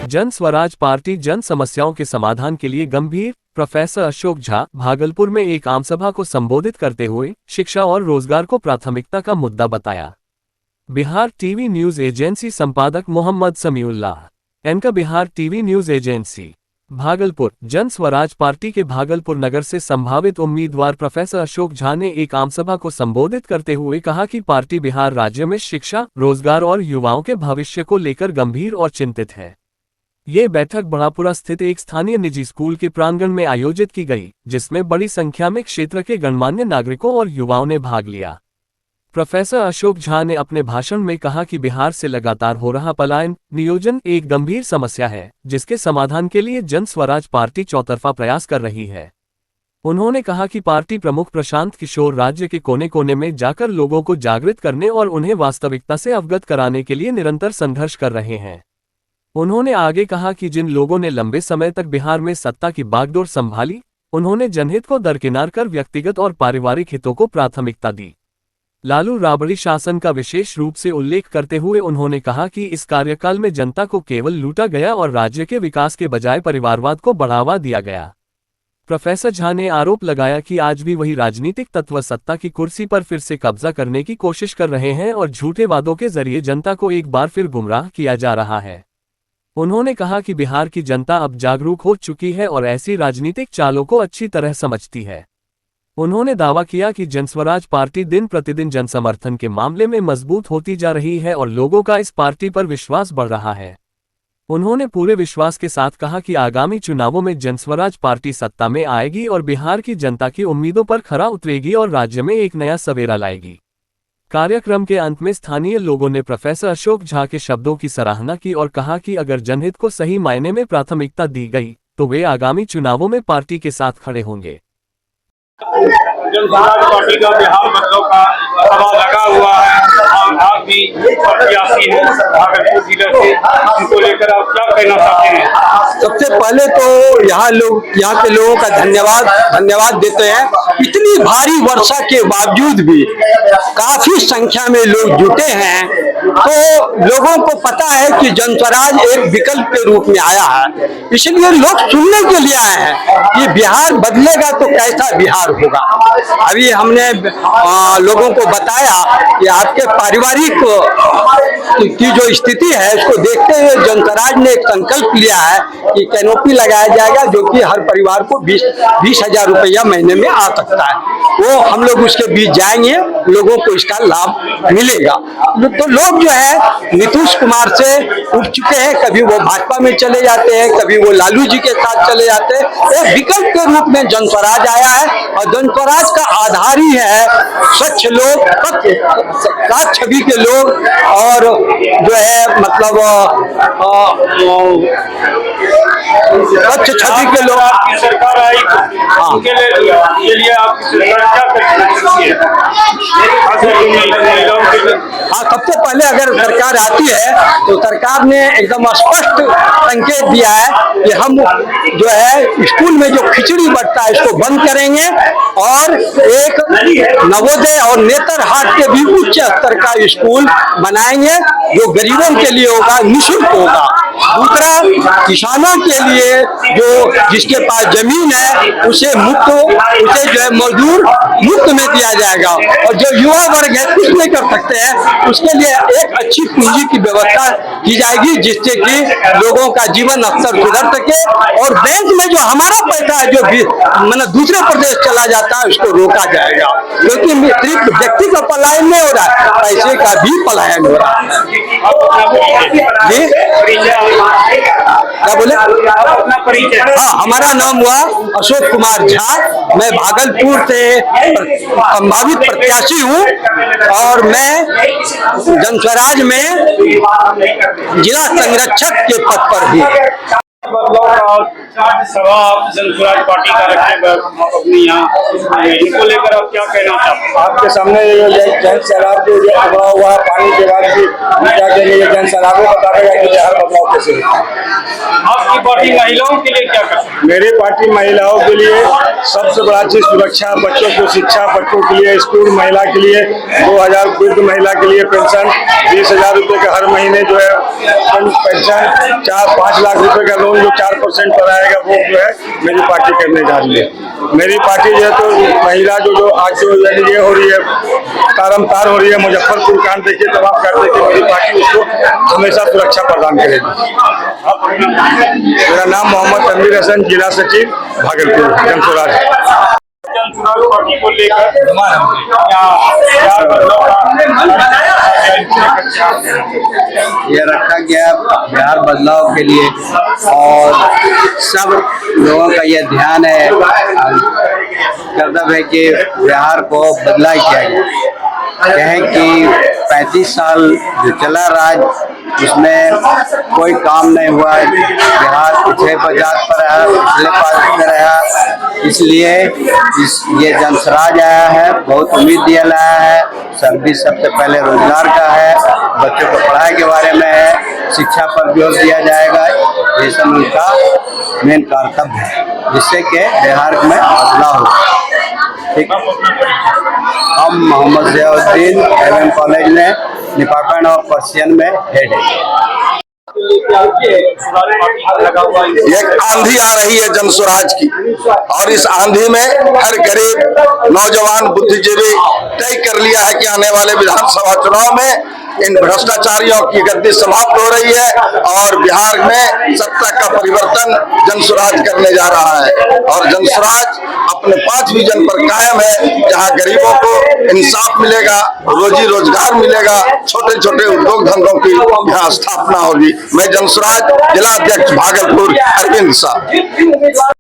जन स्वराज पार्टी जन समस्याओं के समाधान के लिए गंभीर। प्रोफेसर अशोक झा भागलपुर में एक आमसभा को संबोधित करते हुए शिक्षा और रोजगार को प्राथमिकता का मुद्दा बताया। बिहार टीवी न्यूज एजेंसी संपादक मोहम्मद समीउल्लाह एनका Bihar TV news agency Bhagalpur. Jan Swaraj party के भागलपुर नगर से संभावित उम्मीदवार प्रोफेसर अशोक झा ने एक आमसभा को संबोधित करते हुए कहा कि पार्टी बिहार राज्य में शिक्षा, रोजगार और युवाओं के भविष्य को लेकर गंभीर और चिंतित है। ये बैठक बड़ापुरा स्थित एक स्थानीय निजी स्कूल के प्रांगण में आयोजित की गई, जिसमें बड़ी संख्या में क्षेत्र के गणमान्य नागरिकों और युवाओं ने भाग लिया। प्रोफेसर अशोक झा ने अपने भाषण में कहा कि बिहार से लगातार हो रहा पलायन नियोजन एक गंभीर समस्या है, जिसके समाधान के लिए जन स्वराज पार्टी चौतरफा प्रयास कर रही है। उन्होंने कहा कि पार्टी प्रमुख प्रशांत किशोर राज्य के कोने कोने में जाकर लोगों को जागृत करने और उन्हें वास्तविकता से अवगत कराने के लिए निरंतर संघर्ष कर रहे हैं। उन्होंने आगे कहा कि जिन लोगों ने लंबे समय तक बिहार में सत्ता की बागडोर संभाली, उन्होंने जनहित को दरकिनार कर व्यक्तिगत और पारिवारिक हितों को प्राथमिकता दी। लालू राबड़ी शासन का विशेष रूप से उल्लेख करते हुए उन्होंने कहा कि इस कार्यकाल में जनता को केवल लूटा गया और राज्य के विकास के बजाय परिवारवाद को बढ़ावा दिया गया। प्रोफेसर झा ने आरोप लगाया कि आज भी वही राजनीतिक तत्व सत्ता की कुर्सी पर फिर से कब्जा करने की कोशिश कर रहे हैं और झूठे वादों के जरिए जनता को एक बार फिर गुमराह किया जा रहा है। उन्होंने कहा कि बिहार की जनता अब जागरूक हो चुकी है और ऐसी राजनीतिक चालों को अच्छी तरह समझती है। उन्होंने दावा किया कि जनस्वराज पार्टी दिन प्रतिदिन जनसमर्थन के मामले में मजबूत होती जा रही है और लोगों का इस पार्टी पर विश्वास बढ़ रहा है। उन्होंने पूरे विश्वास के साथ कहा कि आगामी चुनावों में जनस्वराज पार्टी सत्ता में आएगी और बिहार की जनता की उम्मीदों पर खरा उतरेगी और राज्य में एक नया सवेरा लाएगी। कार्यक्रम के अंत में स्थानीय लोगों ने प्रोफेसर अशोक झा के शब्दों की सराहना की और कहा कि अगर जनहित को सही मायने में प्राथमिकता दी गई तो वे आगामी चुनावों में पार्टी के साथ खड़े होंगे। जन स्वराज पार्टी का बिहार बदलाव का सभा लगा हुआ है और आप भी प्रत्याशी हैं भागलपुर जिले से, इनको लेकर आप क्या कहना चाहते हैं? सबसे पहले तो यहाँ के लोगों का धन्यवाद देते हैं। इतनी भारी वर्षा के बावजूद भी काफी संख्या में लोग जुटे हैं, तो लोगों को पता है कि जन स्वराज एक विकल्प के रूप में आया है, इसलिए लोग सुनने के लिए आए हैं कि बिहार बदलेगा तो कैसा बिहार होगा। अभी हमने लोगों को बताया कि आपके पारिवारिक की जो स्थिति है उसको देखते हुए जन स्वराज ने एक संकल्प लिया है कि कैनोपी लगाया जाएगा, जो कि हर परिवार को 20,000 रुपया महीने में आ सकता है। वो हम लोग उसके बीच जाएंगे, लोगों को इसका लाभ मिलेगा। तो लोग जो है नीतीश कुमार से उठ चुके हैं, कभी वो भाजपा में चले जाते हैं, कभी वो लालू जी के साथ चले जाते हैं। एक विकल्प के रूप में जन स्वराज आया है और जन स्वराज का आधार ही है स्वच्छ लोग, साफ छवि के लोग और जो है मतलब स्वच्छ छवि के लोग। आपकी सरकार आई, उनके लिए आपकी सरकार क्या करती है? हाँ, सबसे पहले अगर सरकार आती है तो सरकार ने एकदम स्पष्ट संकेत दिया है कि हम जो है स्कूल में जो खिचड़ी बंटता है इसको बंद करेंगे और एक नवोदय और नेतरहाट के भी उच्च स्तर का स्कूल बनाएंगे, जो गरीबों के लिए होगा, निःशुल्क होगा। दूसरा, किसानों के लिए जो जिसके पास जमीन है उसे जो है मजदूर मुफ्त में दिया जाएगा, और जो युवा वर्ग है कुछ नहीं कर सकते हैं उसके लिए एक अच्छी पूंजी की व्यवस्था की जाएगी, जिससे कि लोगों का जीवन स्तर सुधर सके और बैंक में जो हमारा पैसा है जो भी मतलब दूसरे प्रदेश चला जाता है उसको रोका जाएगा, क्योंकि सिर्फ व्यक्ति का पलायन नहीं हो रहा है, पैसे का भी पलायन हो रहा है। क्या बोले? हाँ, हमारा नाम हुआ अशोक कुमार झा, मैं भागलपुर से संभावित प्रत्याशी हूँ और मैं जन स्वराज में जिला संरक्षक के पद पर हूँ। बदलाव का सभा जनसुराज पार्टी का रखे अपनी यहाँ, इनको लेकर आप क्या कहना चाहते हैं? आपके सामने ये जन सैलाब जो उभरा हुआ है पानी के बाद भी क्या कहेंगे, ये जन सैलाब बताएगा कि बिहार बदलाव कैसे होता है। आपकी पार्टी महिलाओं के लिए क्या करती है? मेरी पार्टी महिलाओं के लिए सबसे बड़ा चीज सुरक्षा, बच्चों को शिक्षा, बच्चों के लिए स्कूल, महिला के लिए 2000 वृद्ध महिला के लिए पेंशन, 20,000 रुपये का हर महीने जो है पेंशन, 4-5 लाख रुपए का लोन जो 4% पर आएगा, वो जो है मेरी पार्टी करने जा रही है। मेरी पार्टी जो है तो महिला जो आज जो ये हो रही है, तारमतार हो रही है, मुजफ्फरपुर कांड देखिए, तबाह कर देखिए, मेरी पार्टी उसको हमेशा सुरक्षा प्रदान करेगी। मेरा नाम मोहम्मद तनवीर हसन, जिला सचिव भागलपुर जनसुराज। जनसुराज पार्टी को लेकर क्या बदलाव ये रखा गया बिहार बदलाव के लिए, और सब लोगों का ये ध्यान है, कर्तव्य है कि बिहार को बदला किया गया। कहें कि 35 साल जो चला राज, उसमें कोई काम नहीं हुआ, बिहार पिछले पजात पर रहा, पिछले पास में रहा, इसलिए ये जनसुराज आया है, बहुत उम्मीद दिया लाया है। सर्दी सबसे पहले रोजगार का है, बच्चों को पढ़ाई के बारे में है, शिक्षा पर जोर दिया जाएगा, ये सब उनका मेन कर्तव्य है, जिससे कि बिहार में बदलाव हो। ठीक, हम मोहम्मद ज़ियाउद्दीन एमएम कॉलेज में डिपार्टमेंट ऑफ पर्शियन में हेड है। एक आंधी आ रही है जनसुराज की, और इस आंधी में हर गरीब नौजवान बुद्धिजीवी तय कर लिया है कि आने वाले विधानसभा चुनाव में इन भ्रष्टाचारियों की गद्दी समाप्त हो रही है और बिहार में सत्ता का परिवर्तन जनसुराज करने जा रहा है। और जनसुराज अपने 5 विजन पर कायम है, जहां गरीबों को इंसाफ मिलेगा, रोजी रोजगार मिलेगा, छोटे छोटे उद्योग धंधों की यहाँ स्थापना होगी। मैं जनसुराज जिला अध्यक्ष भागलपुर अरविंद शाह।